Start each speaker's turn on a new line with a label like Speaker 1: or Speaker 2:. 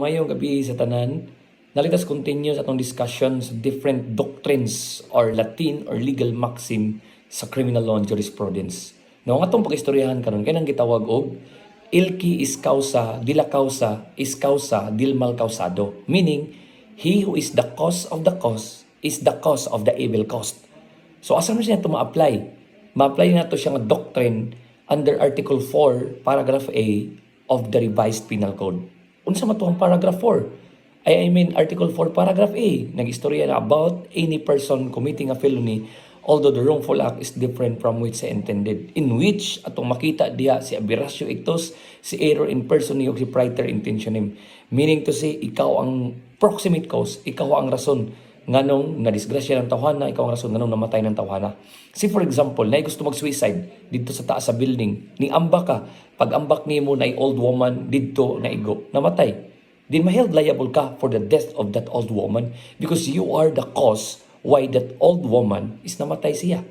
Speaker 1: Mayong gabi sa tanan, nalitas continue sa atong discussion sa different doctrines or Latin or legal maxim sa criminal law and jurisprudence. No, ang atong pag-istoryahan karon kay nang gitawag og ilki is causa, dila causa is causa dil mal causado. Meaning, he who is the cause of the cause is the cause of the evil caused. So asa na siya ito ma-apply? Ma-apply na to siya nga doctrine under Article 4, Paragraph A of the Revised Penal Code. Unsa man to ang Paragraph 4? I mean Article 4, Paragraph A. Nag-istorya na about any person committing a felony although the wrongful act is different from which sa intended. In which, atong makita diha si aberratio ictus, si error in persone, o si praeter intentionem. Meaning to say, ikaw ang proximate cause, ikaw ang rason nganong nadisgrasya ng tawhana, ikaw ang rason nganong namatay ng tawhana. Si for example, na gusto mag-suicide dito sa taas sa building, ni amba ka, pag ambak nimo na old woman dito na igo, namatay. Then maheld liable ka for the death of that old woman because you are the cause why that old woman is namatay siya.